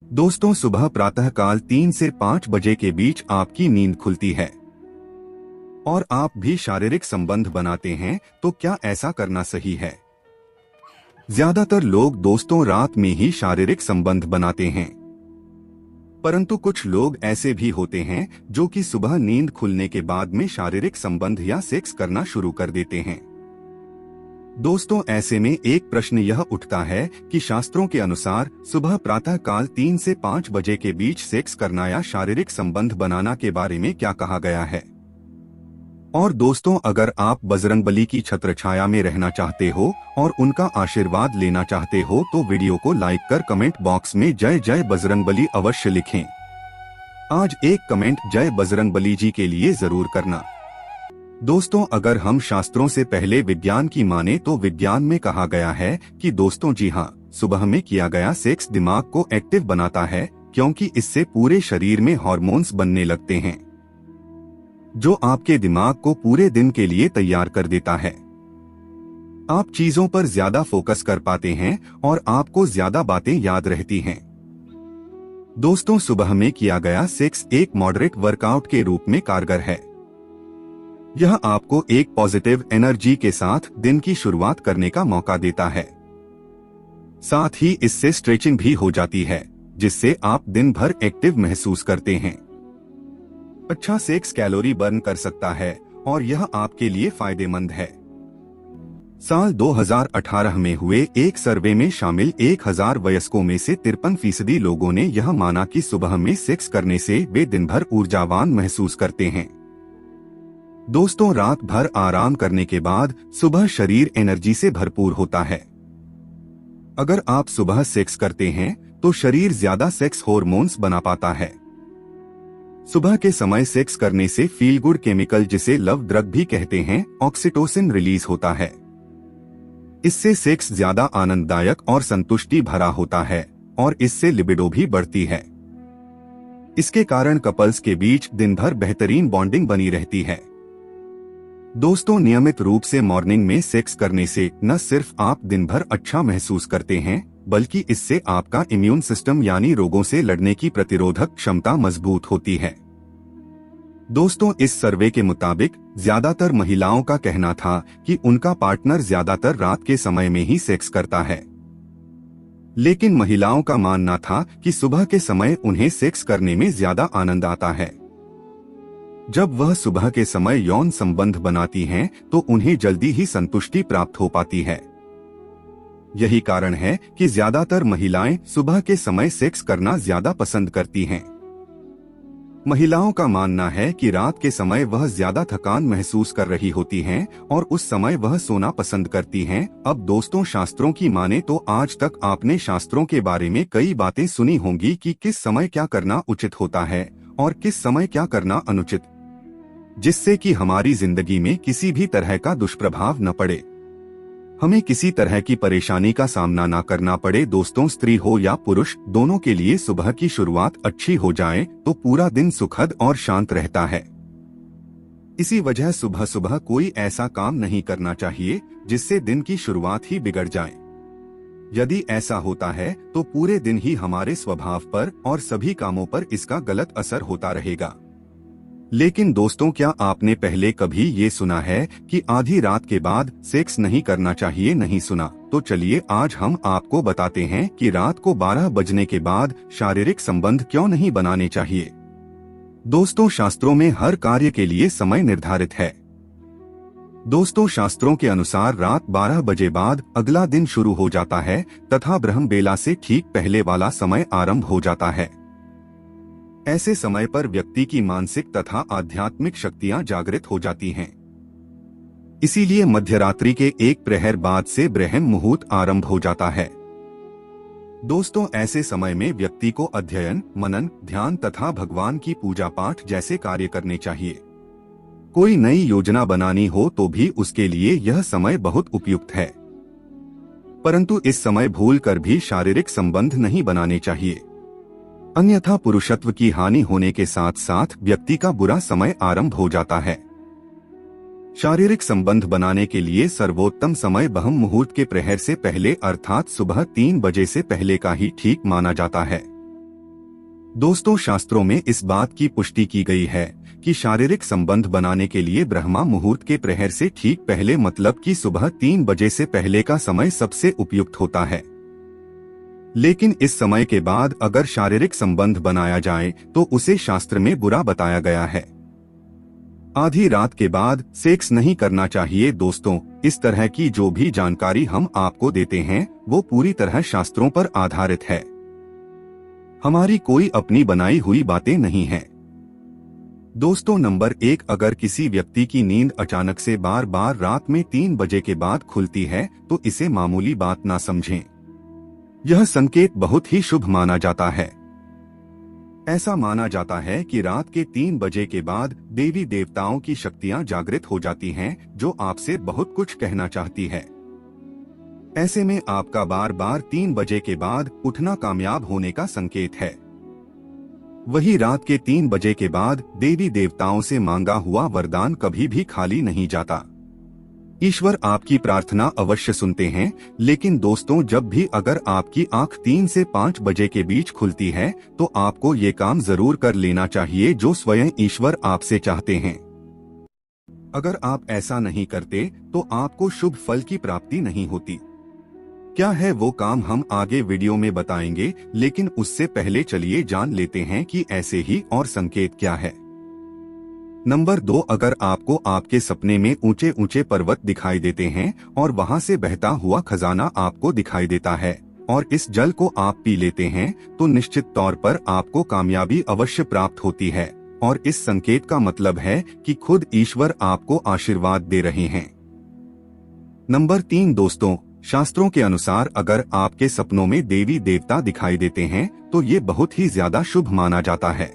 दोस्तों, सुबह प्रातःकाल 3 से 5 बजे के बीच आपकी नींद खुलती है और आप भी शारीरिक संबंध बनाते हैं, तो क्या ऐसा करना सही है? ज्यादातर लोग दोस्तों रात में ही शारीरिक संबंध बनाते हैं, परंतु कुछ लोग ऐसे भी होते हैं जो कि सुबह नींद खुलने के बाद में शारीरिक संबंध या सेक्स करना शुरू कर देते हैं। दोस्तों, ऐसे में एक प्रश्न यह उठता है कि शास्त्रों के अनुसार सुबह प्रातःकाल 3 से 5 बजे के बीच सेक्स करना या शारीरिक संबंध बनाना के बारे में क्या कहा गया है। और दोस्तों, अगर आप बजरंगबली की छत्रछाया में रहना चाहते हो और उनका आशीर्वाद लेना चाहते हो तो वीडियो को लाइक कर कमेंट बॉक्स में जय जय बजरंगबली अवश्य लिखें। आज एक कमेंट जय बजरंगबली जी के लिए जरूर करना। दोस्तों, अगर हम शास्त्रों से पहले विज्ञान की माने तो विज्ञान में कहा गया है कि दोस्तों जी हाँ, सुबह में किया गया सेक्स दिमाग को एक्टिव बनाता है, क्योंकि इससे पूरे शरीर में हार्मोन्स बनने लगते हैं जो आपके दिमाग को पूरे दिन के लिए तैयार कर देता है। आप चीजों पर ज्यादा फोकस कर पाते हैं और आपको ज्यादा बातें याद रहती हैं। दोस्तों, सुबह में किया गया सेक्स एक मॉडरेट वर्कआउट के रूप में कारगर है। यह आपको एक पॉजिटिव एनर्जी के साथ दिन की शुरुआत करने का मौका देता है। साथ ही इससे स्ट्रेचिंग भी हो जाती है, जिससे आप दिन भर एक्टिव महसूस करते हैं। अच्छा सेक्स कैलोरी बर्न कर सकता है और यह आपके लिए फायदेमंद है। साल 2018 में हुए एक सर्वे में शामिल 1000 वयस्कों में से 53% लोगों ने यह माना कि सुबह में सेक्स करने से वे दिन भर ऊर्जावान महसूस करते हैं। दोस्तों, रात भर आराम करने के बाद सुबह शरीर एनर्जी से भरपूर होता है। अगर आप सुबह सेक्स करते हैं तो शरीर ज्यादा सेक्स हार्मोन्स बना पाता है। सुबह के समय सेक्स करने से फील गुड केमिकल, जिसे लव ड्रग भी कहते हैं, ऑक्सीटोसिन रिलीज होता है। इससे सेक्स ज्यादा आनंददायक और संतुष्टि भरा होता है और इससे लिबिडो भी बढ़ती है। इसके कारण कपल्स के बीच दिन भर बेहतरीन बॉन्डिंग बनी रहती है। दोस्तों, नियमित रूप से मॉर्निंग में सेक्स करने से न सिर्फ आप दिन भर अच्छा महसूस करते हैं, बल्कि इससे आपका इम्यून सिस्टम यानी रोगों से लड़ने की प्रतिरोधक क्षमता मजबूत होती है। दोस्तों, इस सर्वे के मुताबिक ज्यादातर महिलाओं का कहना था कि उनका पार्टनर ज्यादातर रात के समय में ही सेक्स करता है, लेकिन महिलाओं का मानना था कि सुबह के समय उन्हें सेक्स करने में ज्यादा आनंद आता है। जब वह सुबह के समय यौन संबंध बनाती हैं, तो उन्हें जल्दी ही संतुष्टि प्राप्त हो पाती है। यही कारण है कि ज्यादातर महिलाएं सुबह के समय सेक्स करना ज्यादा पसंद करती हैं। महिलाओं का मानना है कि रात के समय वह ज्यादा थकान महसूस कर रही होती हैं और उस समय वह सोना पसंद करती हैं। अब दोस्तों, शास्त्रों की माने तो आज तक आपने शास्त्रों के बारे में कई बातें सुनी होंगी कि किस समय क्या करना उचित होता है और किस समय क्या करना अनुचित, जिससे कि हमारी जिंदगी में किसी भी तरह का दुष्प्रभाव न पड़े, हमें किसी तरह की परेशानी का सामना ना करना पड़े। दोस्तों, स्त्री हो या पुरुष, दोनों के लिए सुबह की शुरुआत अच्छी हो जाए तो पूरा दिन सुखद और शांत रहता है। इसी वजह सुबह सुबह कोई ऐसा काम नहीं करना चाहिए जिससे दिन की शुरुआत ही बिगड़ जाए। यदि ऐसा होता है तो पूरे दिन ही हमारे स्वभाव पर और सभी कामों पर इसका गलत असर होता रहेगा। लेकिन दोस्तों, क्या आपने पहले कभी ये सुना है कि आधी रात के बाद सेक्स नहीं करना चाहिए? नहीं सुना? तो चलिए आज हम आपको बताते हैं कि रात को 12 बजने के बाद शारीरिक संबंध क्यों नहीं बनाने चाहिए। दोस्तों, शास्त्रों में हर कार्य के लिए समय निर्धारित है। दोस्तों, शास्त्रों के अनुसार रात 12 बजे बाद अगला दिन शुरू हो जाता है तथा ब्रह्म बेला से ठीक पहले वाला समय आरंभ हो जाता है। ऐसे समय पर व्यक्ति की मानसिक तथा आध्यात्मिक शक्तियां जागृत हो जाती हैं। इसीलिए मध्यरात्रि के एक प्रहर बाद से ब्रह्म मुहूर्त आरंभ हो जाता है। दोस्तों, ऐसे समय में व्यक्ति को अध्ययन, मनन, ध्यान तथा भगवान की पूजा पाठ जैसे कार्य करने चाहिए। कोई नई योजना बनानी हो तो भी उसके लिए यह समय बहुत उपयुक्त है, परंतु इस समय भूलकर भी शारीरिक संबंध नहीं बनाने चाहिए, अन्यथा पुरुषत्व की हानि होने के साथ साथ व्यक्ति का बुरा समय आरंभ हो जाता है। शारीरिक संबंध बनाने के लिए सर्वोत्तम समय ब्रह्म मुहूर्त के प्रहर से पहले अर्थात सुबह 3 बजे से पहले का ही ठीक माना जाता है। दोस्तों, शास्त्रों में इस बात की पुष्टि की गई है कि शारीरिक संबंध बनाने के लिए ब्रह्मा मुहूर्त के प्रहर से ठीक पहले, मतलब कि सुबह 3 बजे से पहले का समय सबसे उपयुक्त होता है। लेकिन इस समय के बाद अगर शारीरिक संबंध बनाया जाए तो उसे शास्त्र में बुरा बताया गया है। आधी रात के बाद सेक्स नहीं करना चाहिए। दोस्तों, इस तरह की जो भी जानकारी हम आपको देते हैं वो पूरी तरह शास्त्रों पर आधारित है, हमारी कोई अपनी बनाई हुई बातें नहीं हैं। दोस्तों, नंबर 1, अगर किसी व्यक्ति की नींद अचानक से बार बार रात में 3 बजे के बाद खुलती है तो इसे मामूली बात ना समझें। यह संकेत बहुत ही शुभ माना जाता है। ऐसा माना जाता है कि रात के 3 बजे के बाद देवी देवताओं की शक्तियां जागृत हो जाती हैं, जो आपसे बहुत कुछ कहना चाहती है। ऐसे में आपका बार बार 3 बजे के बाद उठना कामयाब होने का संकेत है। वही रात के 3 बजे के बाद देवी देवताओं से मांगा हुआ वरदान कभी भी खाली नहीं जाता। ईश्वर आपकी प्रार्थना अवश्य सुनते हैं। लेकिन दोस्तों, जब भी अगर आपकी आंख 3 से 5 बजे के बीच खुलती है तो आपको ये काम जरूर कर लेना चाहिए जो स्वयं ईश्वर आपसे चाहते हैं। अगर आप ऐसा नहीं करते तो आपको शुभ फल की प्राप्ति नहीं होती। क्या है वो काम हम आगे वीडियो में बताएंगे, लेकिन उससे पहले चलिए जान लेते हैं कि ऐसे ही और संकेत क्या है। नंबर 2, अगर आपको आपके सपने में ऊंचे ऊंचे पर्वत दिखाई देते हैं और वहां से बहता हुआ खजाना आपको दिखाई देता है और इस जल को आप पी लेते हैं तो निश्चित तौर पर आपको कामयाबी अवश्य प्राप्त होती है और इस संकेत का मतलब है कि खुद ईश्वर आपको आशीर्वाद दे रहे हैं। नंबर 3, दोस्तों, शास्त्रों के अनुसार अगर आपके सपनों में देवी देवता दिखाई देते हैं तो ये बहुत ही ज्यादा शुभ माना जाता है।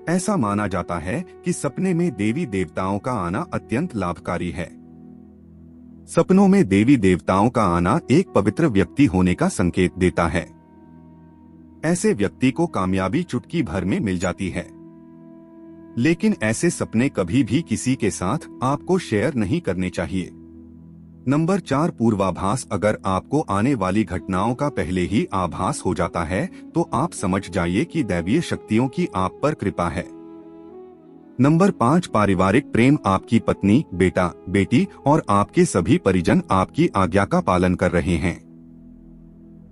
ऐसा माना जाता है कि सपने में देवी देवताओं का आना अत्यंत लाभकारी है। सपनों में देवी देवताओं का आना एक पवित्र व्यक्ति होने का संकेत देता है। ऐसे व्यक्ति को कामयाबी चुटकी भर में मिल जाती है। लेकिन ऐसे सपने कभी भी किसी के साथ आपको शेयर नहीं करने चाहिए। नंबर 4, पूर्वाभास, अगर आपको आने वाली घटनाओं का पहले ही आभास हो जाता है तो आप समझ जाइए कि दैवीय शक्तियों की आप पर कृपा है। नंबर 5, पारिवारिक प्रेम, आपकी पत्नी, बेटा, बेटी और आपके सभी परिजन आपकी आज्ञा का पालन कर रहे हैं।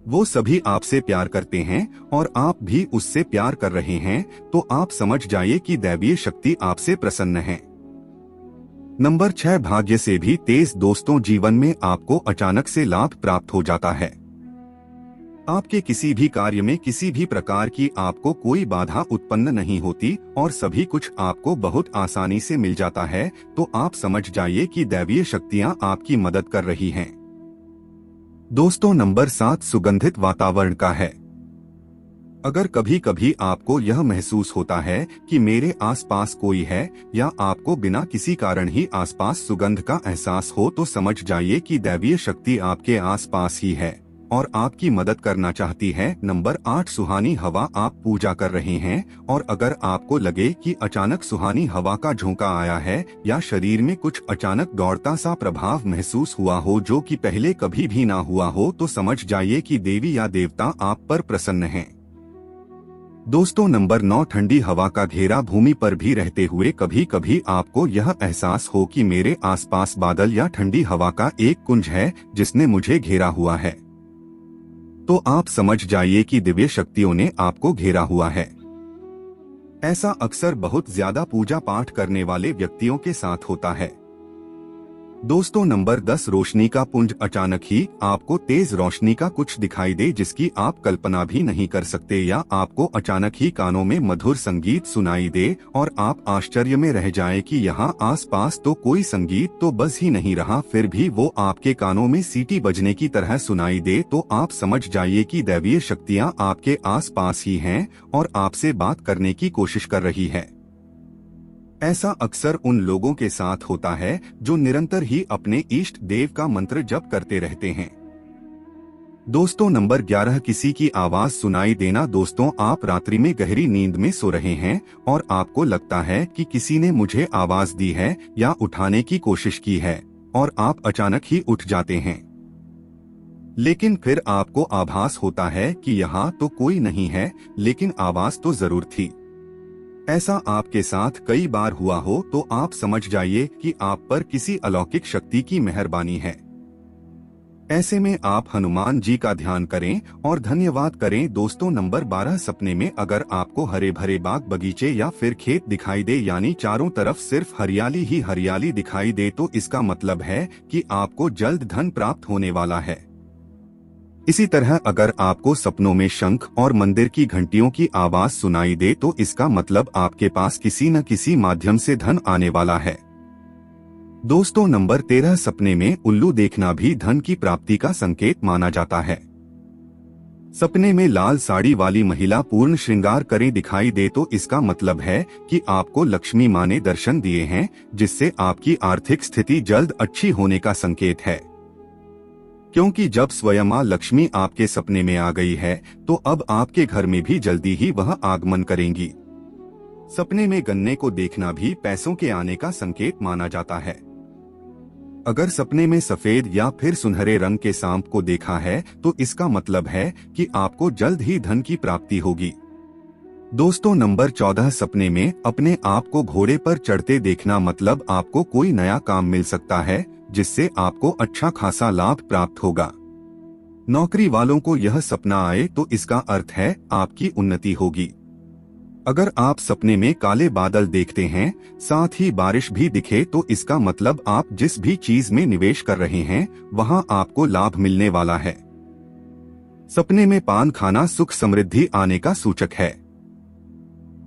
वो सभी आपसे प्यार करते हैं और आप भी उससे प्यार कर रहे हैं, तो आप समझ जाइए कि दैवीय शक्ति आपसे प्रसन्न है। नंबर 6, भाग्य से भी तेज, दोस्तों, जीवन में आपको अचानक से लाभ प्राप्त हो जाता है। आपके किसी भी कार्य में किसी भी प्रकार की आपको कोई बाधा उत्पन्न नहीं होती और सभी कुछ आपको बहुत आसानी से मिल जाता है, तो आप समझ जाइए कि दैवीय शक्तियां आपकी मदद कर रही हैं। दोस्तों, नंबर 7, सुगंधित वातावरण का है। अगर कभी कभी आपको यह महसूस होता है कि मेरे आसपास कोई है या आपको बिना किसी कारण ही आसपास सुगंध का एहसास हो तो समझ जाइए कि दैवीय शक्ति आपके आसपास ही है और आपकी मदद करना चाहती है। नंबर 8, सुहानी हवा, आप पूजा कर रहे हैं और अगर आपको लगे कि अचानक सुहानी हवा का झोंका आया है या शरीर में कुछ अचानक दौड़ता सा प्रभाव महसूस हुआ हो जो कि पहले कभी भी ना हुआ हो तो समझ जाइए कि देवी या देवता आप पर प्रसन्न हैं। दोस्तों, नंबर 9, ठंडी हवा का घेरा, भूमि पर भी रहते हुए कभी कभी आपको यह एहसास हो कि मेरे आसपास बादल या ठंडी हवा का एक कुंज है जिसने मुझे घेरा हुआ है, तो आप समझ जाइए कि दिव्य शक्तियों ने आपको घेरा हुआ है। ऐसा अक्सर बहुत ज्यादा पूजा पाठ करने वाले व्यक्तियों के साथ होता है। दोस्तों, नंबर 10, रोशनी का पुंज, अचानक ही आपको तेज रोशनी का कुछ दिखाई दे जिसकी आप कल्पना भी नहीं कर सकते या आपको अचानक ही कानों में मधुर संगीत सुनाई दे और आप आश्चर्य में रह जाएं कि यहाँ आसपास तो कोई संगीत तो बज ही नहीं रहा, फिर भी वो आपके कानों में सीटी बजने की तरह सुनाई दे, तो आप समझ जाइए कि दैवीय शक्तियाँ आपके आसपास ही हैं और आपसे बात करने की कोशिश कर रही है। ऐसा अक्सर उन लोगों के साथ होता है जो निरंतर ही अपने इष्ट देव का मंत्र जप करते रहते हैं। दोस्तों, नंबर 11, किसी की आवाज सुनाई देना, दोस्तों, आप रात्रि में गहरी नींद में सो रहे हैं और आपको लगता है कि किसी ने मुझे आवाज दी है या उठाने की कोशिश की है और आप अचानक ही उठ जाते हैं। लेकिन फिर आपको आभास होता है कि यहाँ तो कोई नहीं है, लेकिन आवाज तो जरूर थी। ऐसा आपके साथ कई बार हुआ हो तो आप समझ जाइए कि आप पर किसी अलौकिक शक्ति की मेहरबानी है। ऐसे में आप हनुमान जी का ध्यान करें और धन्यवाद करें। दोस्तों, नंबर 12, सपने में अगर आपको हरे भरे बाग बगीचे या फिर खेत दिखाई दे, यानी चारों तरफ सिर्फ हरियाली ही हरियाली दिखाई दे, तो इसका मतलब है कि आपको जल्द धन प्राप्त होने वाला है। इसी तरह अगर आपको सपनों में शंख और मंदिर की घंटियों की आवाज सुनाई दे, तो इसका मतलब आपके पास किसी न किसी माध्यम से धन आने वाला है। दोस्तों, नंबर 13, सपने में उल्लू देखना भी धन की प्राप्ति का संकेत माना जाता है। सपने में लाल साड़ी वाली महिला पूर्ण श्रृंगार करे दिखाई दे, तो इसका मतलब है कि आपको लक्ष्मी माँ ने दर्शन दिए हैं, जिससे आपकी आर्थिक स्थिति जल्द अच्छी होने का संकेत है। क्योंकि जब स्वयं माँ लक्ष्मी आपके सपने में आ गई है, तो अब आपके घर में भी जल्दी ही वह आगमन करेंगी। सपने में गन्ने को देखना भी पैसों के आने का संकेत माना जाता है। अगर सपने में सफेद या फिर सुनहरे रंग के सांप को देखा है, तो इसका मतलब है कि आपको जल्द ही धन की प्राप्ति होगी। दोस्तों, नंबर 14, सपने में अपने आप को घोड़े पर चढ़ते देखना मतलब आपको कोई नया काम मिल सकता है, जिससे आपको अच्छा खासा लाभ प्राप्त होगा। नौकरी वालों को यह सपना आए तो इसका अर्थ है आपकी उन्नति होगी। अगर आप सपने में काले बादल देखते हैं, साथ ही बारिश भी दिखे, तो इसका मतलब आप जिस भी चीज में निवेश कर रहे हैं वहां आपको लाभ मिलने वाला है। सपने में पान खाना सुख समृद्धि आने का सूचक है।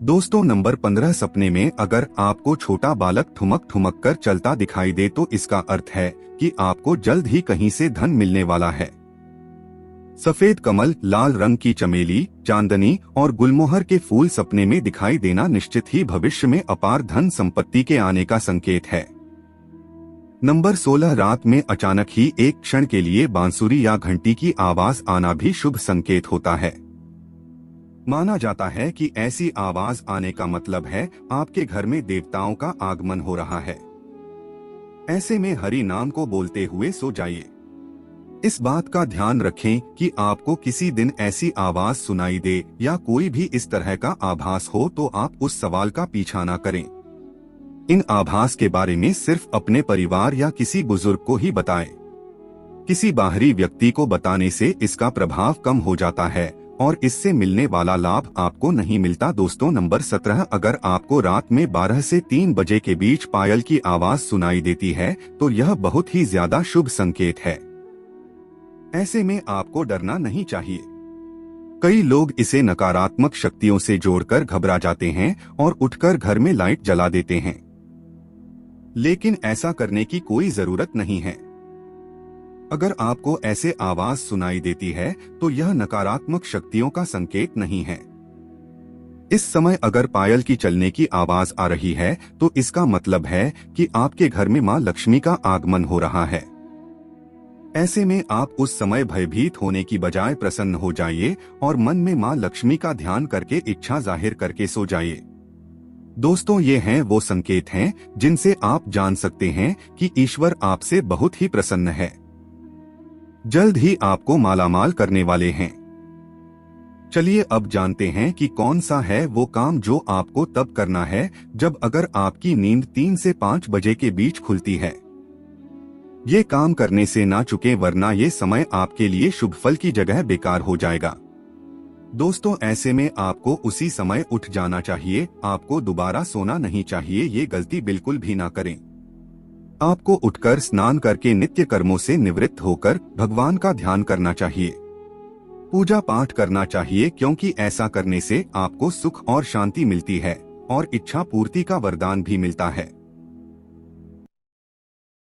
दोस्तों, नंबर 15, सपने में अगर आपको छोटा बालक ठुमक ठुमक कर चलता दिखाई दे, तो इसका अर्थ है कि आपको जल्द ही कहीं से धन मिलने वाला है। सफेद कमल, लाल रंग की चमेली, चांदनी और गुलमोहर के फूल सपने में दिखाई देना निश्चित ही भविष्य में अपार धन संपत्ति के आने का संकेत है। नंबर 16, रात में अचानक ही एक क्षण के लिए बांसुरी या घंटी की आवाज आना भी शुभ संकेत होता है। माना जाता है कि ऐसी आवाज आने का मतलब है आपके घर में देवताओं का आगमन हो रहा है। ऐसे में हरि नाम को बोलते हुए सो जाइए। इस बात का ध्यान रखें कि आपको किसी दिन ऐसी आवाज सुनाई दे या कोई भी इस तरह का आभास हो, तो आप उस सवाल का पीछा न करें। इन आभास के बारे में सिर्फ अपने परिवार या किसी बुजुर्ग को ही बताएं। किसी बाहरी व्यक्ति को बताने से इसका प्रभाव कम हो जाता है और इससे मिलने वाला लाभ आपको नहीं मिलता। दोस्तों, नंबर 17, अगर आपको रात में 12 से 3 बजे के बीच पायल की आवाज सुनाई देती है, तो यह बहुत ही ज्यादा शुभ संकेत है। ऐसे में आपको डरना नहीं चाहिए। कई लोग इसे नकारात्मक शक्तियों से जोड़कर घबरा जाते हैं और उठकर घर में लाइट जला देते हैं, लेकिन ऐसा करने की कोई जरूरत नहीं है। अगर आपको ऐसे आवाज सुनाई देती है, तो यह नकारात्मक शक्तियों का संकेत नहीं है। इस समय अगर पायल की चलने की आवाज आ रही है, तो इसका मतलब है कि आपके घर में मां लक्ष्मी का आगमन हो रहा है। ऐसे में आप उस समय भयभीत होने की बजाय प्रसन्न हो जाइए और मन में मां लक्ष्मी का ध्यान करके इच्छा जाहिर करके सो जाइए। दोस्तों, ये हैं वो संकेत हैं जिनसे आप जान सकते हैं कि ईश्वर आपसे बहुत ही प्रसन्न है। जल्द ही आपको मालामाल करने वाले हैं। चलिए अब जानते हैं कि कौन सा है वो काम जो आपको तब करना है जब अगर आपकी नींद 3 से 5 बजे के बीच खुलती है। ये काम करने से ना चुके, वरना ये समय आपके लिए शुभ फल की जगह बेकार हो जाएगा। दोस्तों, ऐसे में आपको उसी समय उठ जाना चाहिए। आपको दोबारा सोना नहीं चाहिए। ये गलती बिल्कुल भी ना करें। आपको उठकर स्नान करके नित्य कर्मों से निवृत्त होकर भगवान का ध्यान करना चाहिए, पूजा पाठ करना चाहिए, क्योंकि ऐसा करने से आपको सुख और शांति मिलती है और इच्छा पूर्ति का वरदान भी मिलता है।